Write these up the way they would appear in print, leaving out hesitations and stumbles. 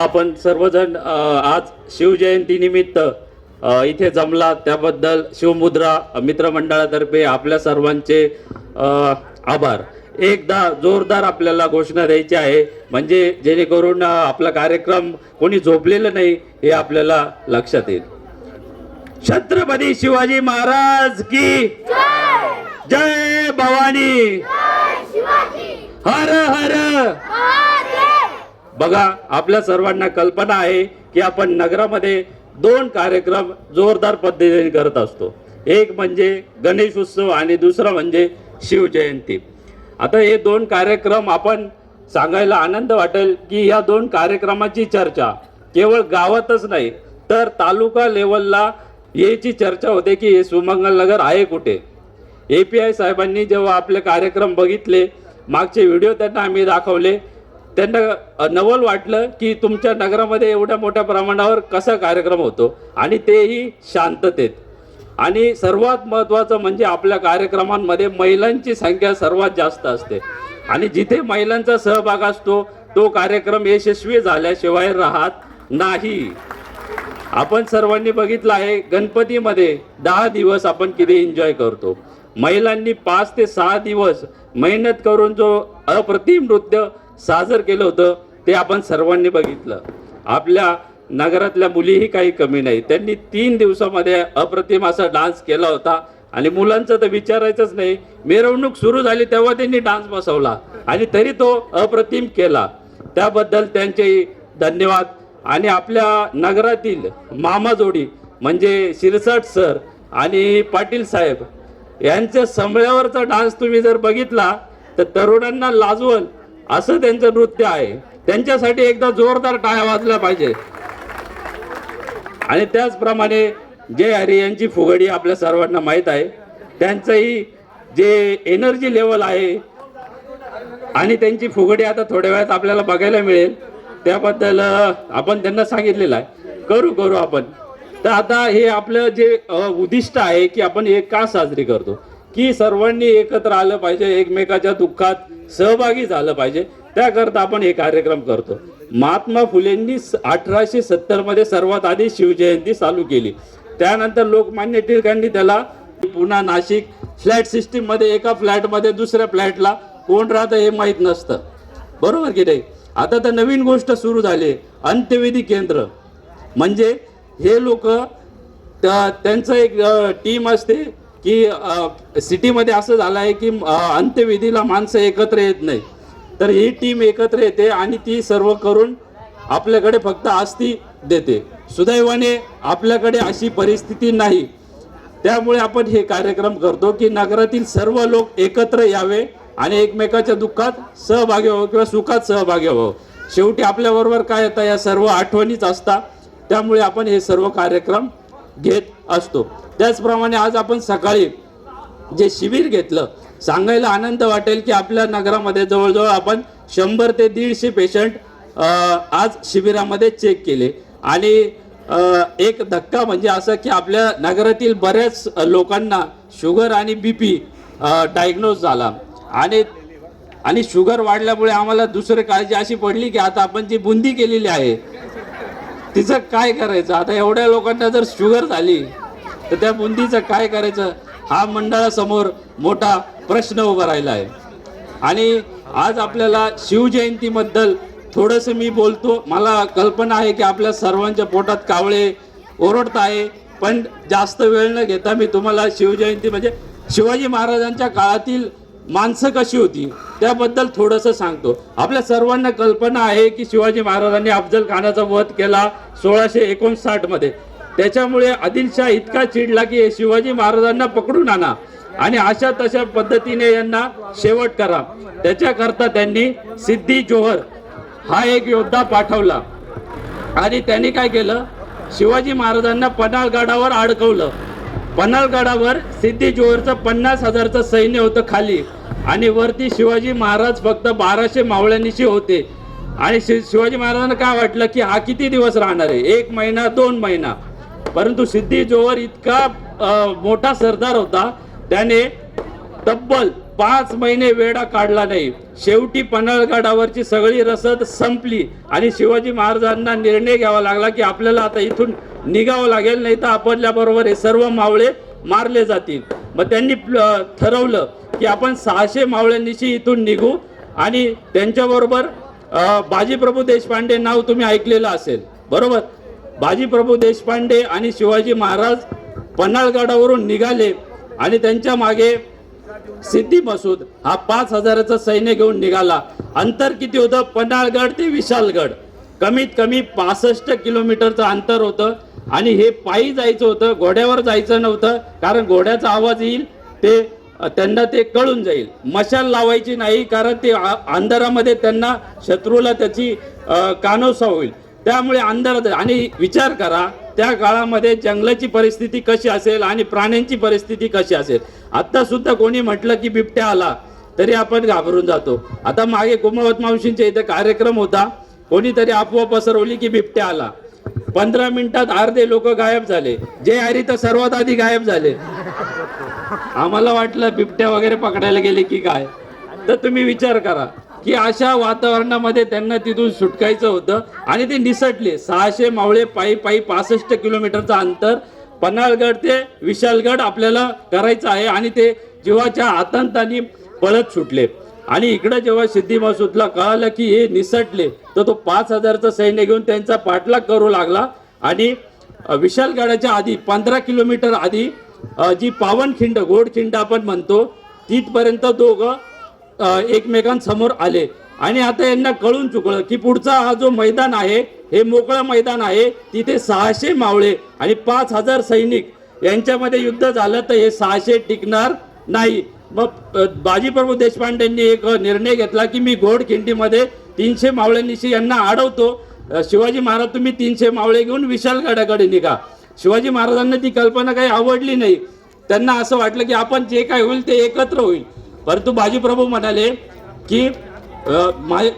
आपण सर्वजण आज शिवजयंती निमित्त इथे जमला त्याबद्दल शिवमुद्रा मित्रमंडळातर्फे आपल्या सर्वांचे आभार. एकदा जोरदार आपल्याला घोषणा द्यायची आहे, म्हणजे जेणेकरून आपला कार्यक्रम कोणी झोपलेलं नाही हे आपल्याला लक्षात येईल. छत्रपती शिवाजी महाराज की जय. भवानी हर हर. बघा, आपल्या सर्वांना कल्पना आहे की आपण नगरामध्ये दोन कार्यक्रम जोरदार पद्धतीने करत असतो. एक म्हणजे गणेश उत्सव आणि दुसरा म्हणजे शिवजयंती. आता हे दोन कार्यक्रम आपण सांगायला आनंद वाटेल की या दोन कार्यक्रमाची चर्चा केवळ गावातच नाही तर तालुका लेवलला याची चर्चा होते की हे सुमंगल नगर आहे कुठे. API साहेबांनी जेव्हा आपले कार्यक्रम बघितले, मागचे व्हिडिओ त्यांना आम्ही दाखवले, त्यांना नवल वाटलं की तुमच्या नगरामध्ये एवढ्या मोठ्या प्रमाणावर कसा कार्यक्रम होतो आणि तेही शांततेत. आणि सर्वात महत्त्वाचं म्हणजे आपल्या कार्यक्रमांमध्ये महिलांची संख्या सर्वात जास्त असते आणि जिथे महिलांचा सहभाग असतो तो कार्यक्रम यशस्वी झाल्याशिवाय राहत नाही. आपण सर्वांनी बघितलं आहे, गणपतीमध्ये 10 दिवस आपण किती एन्जॉय करतो. महिलांनी 5 ते 6 दिवस मेहनत करून जो अप्रतिम नृत्य सादर केलं होतं ते आपण सर्वांनी बघितलं. आपल्या नगरातल्या मुलीही काही कमी नाही, त्यांनी 3 दिवसामध्ये अप्रतिम असा डान्स केला होता. आणि मुलांचं तर विचारायचंच नाही, मिरवणूक सुरू झाली तेव्हा त्यांनी डान्स बसवला आणि तरी तो अप्रतिम केला. त्याबद्दल त्यांचे धन्यवाद. आणि आपल्या नगरातील मामा जोडी म्हणजे शिरसाट सर आणि पाटील साहेब यांच्या संभळ्यावरचा डान्स तुम्ही जर बघितला तर तरुणांना लाजवल असं त्यांचं नृत्य आहे. त्यांच्यासाठी एकदा जोरदार टाळ्या वाजल्या पाहिजे. आणि त्याचप्रमाणे जय हरी यांची फुगडी आपल्या सर्वांना माहीत आहे. त्यांचंही जे एनर्जी लेवल आहे आणि त्यांची फुगडी आता थोड्या वेळात आपल्याला बघायला मिळेल, त्याबद्दल आपण त्यांना सांगितलेलं आहे करू आपण. तर आता हे आपलं जे उद्दिष्ट आहे की आपण हे का साजरी करतो की सर्वांनी एकत्र आलं पाहिजे, एकमेकाच्या दुःखात सहभागी झालं पाहिजे, त्याकरता आपण हे कार्यक्रम करतो. महात्मा फुलेंनी 1870 मध्ये सर्वात आधी शिवजयंती चालू केली. त्यानंतर लोकमान्य टिळकांनी त्याला पुन्हा नाशिक फ्लॅट सिस्टीम मध्ये एका फ्लॅटमध्ये दुसऱ्या फ्लॅटला कोण राहतं हे माहीत नसतं, बरोबर की नाही. आता तर नवीन गोष्ट सुरू झाली, अंत्यविधी केंद्र. म्हणजे हे लोक त्यांचं एक टीम असते की सिटीमध्ये असं झालं आहे की अंत्यविधीला माणसं एकत्र येत नाही, तर ही टीम एकत्र येते आणि ती सर्व करून आपल्याकडे फक्त अस्थी देते. सुदैवाने आपल्याकडे अशी परिस्थिती नाही, त्यामुळे आपण हे कार्यक्रम करतो की नगरातील सर्व लोक एकत्र यावे आणि एकमेकाच्या दुःखात सहभागी व्हावं किंवा सुखात सहभागी व्हावं. शेवटी आपल्याबरोबर काय येतं, या सर्व आठवणीच असतात, त्यामुळे आपण हे सर्व कार्यक्रम घेत असतो. त्याचप्रमाणे आज आपण सकाळी जे शिबिर घेतलं, सांगायला आनंद वाटेल की आपल्या नगरामध्ये जवळजवळ आपण 100 ते 150 पेशंट आज शिबिरामध्ये चेक केले. आणि एक धक्का म्हणजे असं की आपल्या नगरातील बऱ्याच लोकांना शुगर आणि BP डायग्नोज झाला. आणि शुगर वाढल्यामुळे आम्हाला दुसरी काळजी अशी पडली की आता आपण जी बुंदी केलेली आहे तिचं काय करायचं. आता एवढ्या लोकांना जर शुगर झाली तर त्या बुंदीचं काय करायचं हा मंडळासमोर मोठा प्रश्न उभा राहिला आहे. आणि आज आपल्याला शिवजयंतीबद्दल थोडंसं मी बोलतो. मला कल्पना आहे की आपल्या सर्वांच्या पोटात कावळे ओरडत आहे, पण जास्त वेळ न घेता मी तुम्हाला शिवजयंती म्हणजे शिवाजी महाराजांच्या काळातील माणसं कशी होती त्याबद्दल थोडंसं सांगतो. आपल्या सर्वांना कल्पना आहे की शिवाजी महाराजांनी अफजल खानाचा वध केला 1659 मध्ये. त्याच्यामुळे आदिलशाह इतका चिडला की शिवाजी महाराजांना पकडून आणा आणि अशा तशा पद्धतीने यांना शेवट करा. त्याच्याकरता त्यांनी सिद्दी जोहर हा एक योद्धा पाठवला आणि त्यांनी काय केलं, शिवाजी महाराजांना पन्हाळगडावर अडकवलं. पन्हाळगडावर सिद्दी जोहरचं 50,000चं सैन्य होतं खाली आणि वरती शिवाजी महाराज फक्त 1200 मावळ्यांनीशी होते. आणि शिवाजी महाराजांना काय वाटलं की हा किती दिवस राहणार आहे, 1 महिना 2 महिना. परंतु सिद्दी जोहर इतका मोठा सरदार होता, त्याने तब्बल 5 महिने वेढा काढला नाही. शेवटी पन्हाळगडावरची सगळी रसद संपली आणि शिवाजी महाराजांना निर्णय घ्यावा लागला की आपल्याला आता इथून निघावं लागेल, नाही तर आपल्या बरोबर हे सर्व मावळे मारले जातील. मग त्यांनी ठरवलं की आपण 600 मावळ्यांनिशी इथून निघू आणि त्यांच्याबरोबर बाजीप्रभू देशपांडे नाव तुम्ही ऐकलेलं असेल, बरोबर. बाजीप्रभू देशपांडे आणि शिवाजी महाराज पन्हाळगडावरून निघाले आणि त्यांच्या मागे सिद्धी मसूद हा 5000चं सैन्य घेऊन निघाला. अंतर किती होतं? पन्हाळगड ते विशालगड कमीत कमी 65 किलोमीटरचं अंतर होतं आणि हे पायी जायचं होतं, घोड्यावर जायचं नव्हतं, कारण घोड्याचा आवाज येईल ते त्यांना ते कळून जाईल. मशाल लावायची नाही, कारण ते अंधारामध्ये त्यांना शत्रूला त्याची कानोसा होईल, त्यामुळे अंधारात. आणि विचार करा त्या काळामध्ये जंगलाची परिस्थिती कशी असेल आणि प्राण्यांची परिस्थिती कशी असेल. आता सुद्धा कोणी म्हटलं की बिबट्या आला तरी आपण घाबरून जातो. आता मागे कुमावत मावशींच्या इथे कार्यक्रम होता, कोणीतरी अफवा पसरवली की बिबट्या आला. 15 मिनिटात अर्धे लोक गायब झाले. जय हरी तर सर्वात आधी गायब झाले. आम्हाला वाटलं बिबट्या वगैरे पकडायला गेले की काय. तर तुम्ही विचार करा की अशा वातावरणामध्ये त्यांना तिथून सुटकायचं होतं आणि ते निसटले. 600 मावळे पायी 65 किलोमीटरचं अंतर पन्हाळगड ते विशालगड आपल्याला करायचं आहे आणि ते जीवाच्या आतंताने पळत सुटले. आणि इकडं जेव्हा सिद्धी मसूदला कळालं की हे निसटले तर तो 5000चं सैन्य घेऊन त्यांचा पाठलाग करू लागला आणि विशालगडाच्या आधी 15 किलोमीटर आधी जी पावनखिंड घोडखिंड आपण म्हणतो तिथपर्यंत दोघं एकमेकांसमोर आले. आणि आता यांना कळून चुकलं की पुढचा हा जो मैदान आहे हे मोकळं मैदान आहे, तिथे 600 मावळे आणि 5000 सैनिक यांच्यामध्ये युद्ध झालं तर हे 600 टिकणार नाही. मग बाजीप्रभू देशपांडेंनी एक निर्णय घेतला की मी घोडखिंडीमध्ये 300 मावळ्यांनिशी यांना अडवतो. शिवाजी महाराज तुम्ही 300 मावळे घेऊन विशालगडाकडे निघा. शिवाजी महाराजांना ती कल्पना काही आवडली नाही. त्यांना असं वाटलं की आपण जे काय होईल ते एकत्र होईल. परंतु बाजीप्रभू म्हणाले की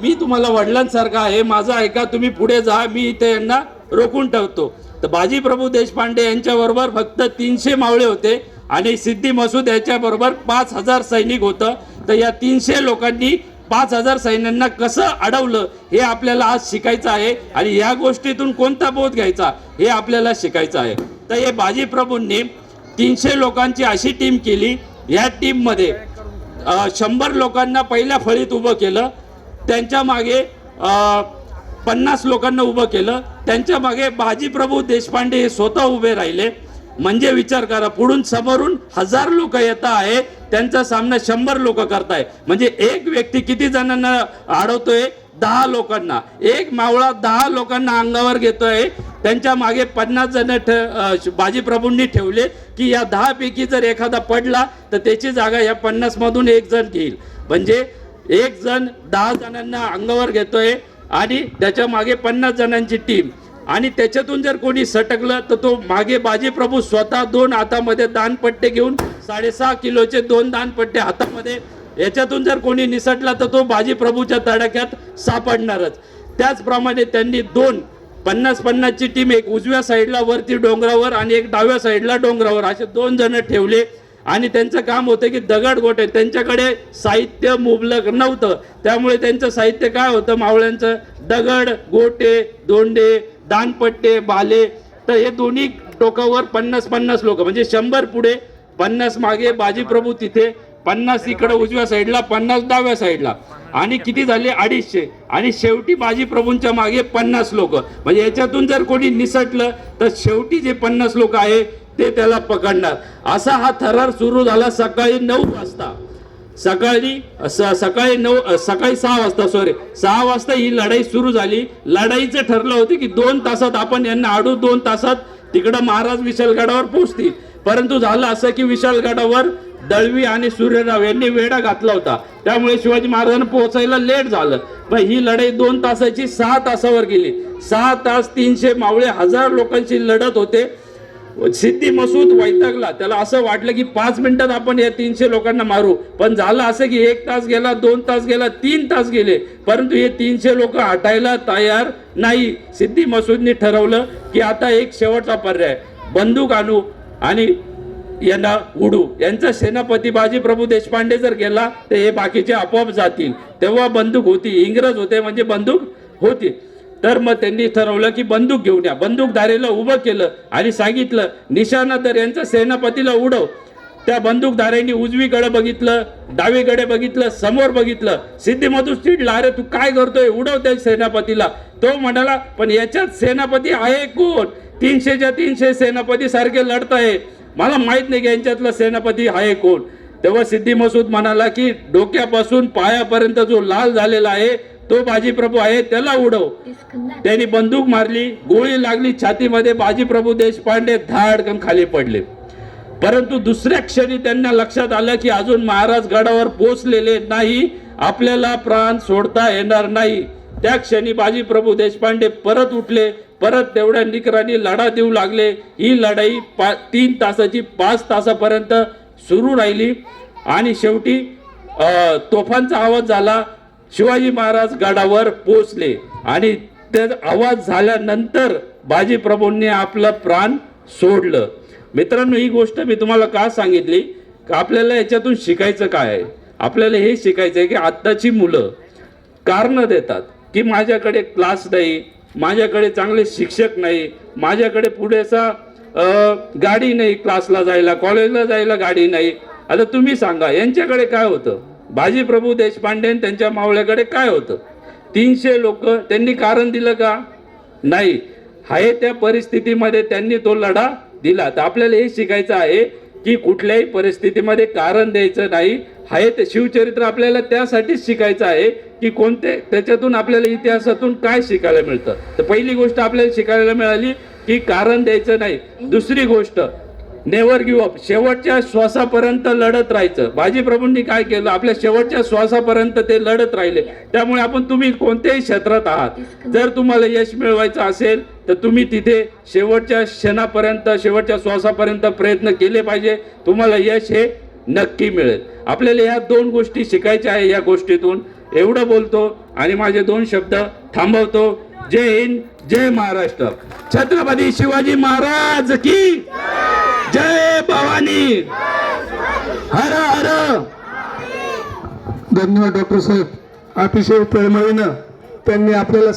मी तुम्हाला वडिलांसारखा आहे, माझं ऐका, तुम्ही पुढे जा, मी इथे यांना रोखून ठेवतो. तर बाजीप्रभू देशपांडे यांच्याबरोबर फक्त 300 मावळे होते आणि सिद्धी मसूद याच्याबरोबर 5000 सैनिक होतं. तर या 300 लोकांनी 5000 सैन्यांना कसं अडवलं हे आपल्याला आज शिकायचं आहे आणि या गोष्टीतून कोणता बोध घ्यायचा हे आपल्याला शिकायचं आहे. तर हे बाजीप्रभूंनी 300 लोकांची अशी टीम केली. या टीममध्ये 100 लोकांना पहिल्या फळीत उभं केलं, त्यांच्या मागे 50 लोकांना उभं केलं, त्यांच्या मागे बाजीप्रभू देशपांडे हे स्वतः उभे राहिले. म्हणजे विचार करा, पुढून समोरून 1000 लोक येत आहे, त्यांचा सामना 100 लोक करताय. म्हणजे एक व्यक्ती किती जणांना अडवतोय? 10 लोकांना. एक मावळा 10 लोकांना अंगावर घेतोय. त्यांच्या मागे 50 जण बाजीप्रभूंनी ठेवले की या 10 पैकी जर एखादा पडला तर त्याची जागा या 50 मधून एक जण घेईल. म्हणजे एक जण 10 जणांना अंगावर घेतोय आणि त्याच्या मागे 50 जणांची टीम. आणि त्याच्यातून जर कोणी सटकलं तर तो मागे बाजीप्रभू स्वतः 2 हातामध्ये दानपट्टे घेऊन 6.5 किलोचे 2 दानपट्टे हातामध्ये, याच्यातून जर कोणी निसटला तर तो बाजीप्रभूच्या तडाख्यात सापडणारच. त्याचप्रमाणे त्यांनी 50-50 ची टीम, एक उजव्या साईडला वरती डोंगरावर आणि एक डाव्या साईडला डोंगरावर, असे 2 जण ठेवले. आणि त्यांचं काम होतं की दगड गोटे, त्यांच्याकडे साहित्य मुबलक नव्हतं, त्यामुळे त्यांचं साहित्य काय होतं मावळ्यांचं? दगड गोटे, दोंडे, दानपट्टे, बाले. तर हे दोन्ही टोकावर 50-50 लोक, म्हणजे 100 पुढे 50 मागे, बाजीप्रभू तिथे 50 इकडे उजव्या साईडला, 50 डाव्या साईडला, आणि किती झाले? 250. आणि शेवटी बाजीप्रभूंच्या मागे 50 लोक. म्हणजे याच्यातून जर कोणी निसटलं तर शेवटी जे 50 लोक आहे ते त्याला पकडणार. असा हा थरार सुरू झाला सकाळी 9 वाजता. सकाळी 6 वाजता ही लढाई सुरू झाली. लढाईचं ठरलं होतं की 2 तासात आपण यांना अडू, 2 तासात तिकडं महाराज विशालगडावर पोहोचतील. परंतु झालं असं की विशालगडावर दळवी आणि सूर्यराव यांनी वेढा घातला होता, त्यामुळे शिवाजी महाराजांना पोहोचायला लेट झालं. पण ही लढाई 2 तासाची 6 तासावर गेली. 6 तास 300 मावळे 1000 लोकांशी लढत होते. सिद्धी मसूद वैतागला. त्याला असं वाटलं की 5 मिनिटात आपण या 300 लोकांना मारू. पण झालं असं की 1 तास गेला, 2 तास गेला, 3 तास गेले, परंतु हे 300 लोक हटायला तयार नाही. सिद्धी मसूदनी ठरवलं की आता एक शेवटचा पर्याय, बंदूक आणू आणि यांना उडू. यांचा सेनापती बाजीप्रभू देशपांडे जर गेला तर हे बाकीचे आपोआप जातील. तेव्हा बंदूक होती, इंग्रज होते म्हणजे बंदूक होती. तर मग त्यांनी ठरवलं की बंदूक घेऊन या. बंदूकधारीला उभं केलं आणि सांगितलं निशाणा तर यांचा सेनापतीला उडव. त्या बंदूकधाऱ्यांनी उजवीकडे बघितलं, डावीकडे बघितलं, समोर बघितलं. सिद्धिमधू चिडला, अरे तू काय करतोय, उडव त्या सेनापतीला. तो म्हणाला पण याच्यात सेनापती आहे कोण? 300च्या 300 सेनापती सारखे लढताय, मला माहित नाही की यांच्यातला सेनापती आहे कोण. तेव्हा सिद्धी मसूद म्हणाला की डोक्यापासून पायापर्यंत जो लाल झालेला आहे तो बाजीप्रभू आहे, त्याला उडव. त्यांनी बंदूक मारली, गोळी लागली छातीमध्ये. बाजीप्रभू देशपांडे धाडकन खाली पडले. परंतु दुसऱ्या क्षणी त्यांना लक्षात आलं की अजून महाराज गडावर पोहोचलेले नाही, आपल्याला प्राण सोडता येणार नाही. त्या क्षणी बाजीप्रभू देशपांडे परत उठले, परत तेवढ्या निकराने लढा देऊ लागले. ही लढाई 3 तासाची 5 तासापर्यंत सुरू राहिली आणि शेवटी तोफांचा आवाज झाला. शिवाजी महाराज गडावर पोहोचले आणि त्या आवाज झाल्यानंतर बाजीप्रभूंनी आपलं प्राण सोडलं. मित्रांनो, ही गोष्ट मी तुम्हाला का सांगितली का आपल्याला याच्यातून शिकायचं काय आहे? आपल्याला हे शिकायचं आहे की आत्ताची मुलं कारण देतात की माझ्याकडे क्लास नाही, माझ्याकडे चांगले शिक्षक नाही, माझ्याकडे पुढेसा गाडी नाही, क्लासला जायला कॉलेजला जायला गाडी नाही. आता तुम्ही सांगा यांच्याकडे काय होतं? बाजीप्रभू देशपांडे त्यांच्या मावळ्याकडे काय होतं? 300 लोक. त्यांनी कारण दिलं का? नाही. आहे त्या परिस्थितीमध्ये त्यांनी तो लढा दिला. तर आपल्याला हे शिकायचं आहे की कुठल्याही परिस्थितीमध्ये कारण द्यायचं नाही. आहे ते शिवचरित्र आपल्याला त्यासाठीच शिकायचं आहे की कोणते त्याच्यातून आपल्याला इतिहासातून काय शिकायला मिळतं. तर पहिली गोष्ट आपल्याला शिकायला मिळाली की कारण द्यायचं नाही. दुसरी गोष्ट नेव्हर गिव्ह अप, शेवटच्या श्वासापर्यंत लढत राहायचं. बाजीप्रभूंनी काय केलं? आपल्या शेवटच्या श्वासापर्यंत ते लढत राहिले. त्यामुळे आपण तुम्ही कोणत्याही क्षेत्रात आहात, जर तुम्हाला यश मिळवायचं असेल तर तुम्ही तिथे शेवटच्या क्षणापर्यंत, शेवटच्या श्वासापर्यंत प्रयत्न केले पाहिजे. तुम्हाला यश हे नक्की मिळेल. आपल्याला ह्या 2 गोष्टी शिकायच्या आहे. या गोष्टीतून एवढं बोलतो आणि माझे 2 शब्द थांबवतो. जय हिंद, जय महाराष्ट्र. छत्रपती शिवाजी महाराज की जय. भवानी. हर हर. धन्यवाद डॉक्टर साहेब. अतिशय प्रेमळीनं त्यांनी आपल्याला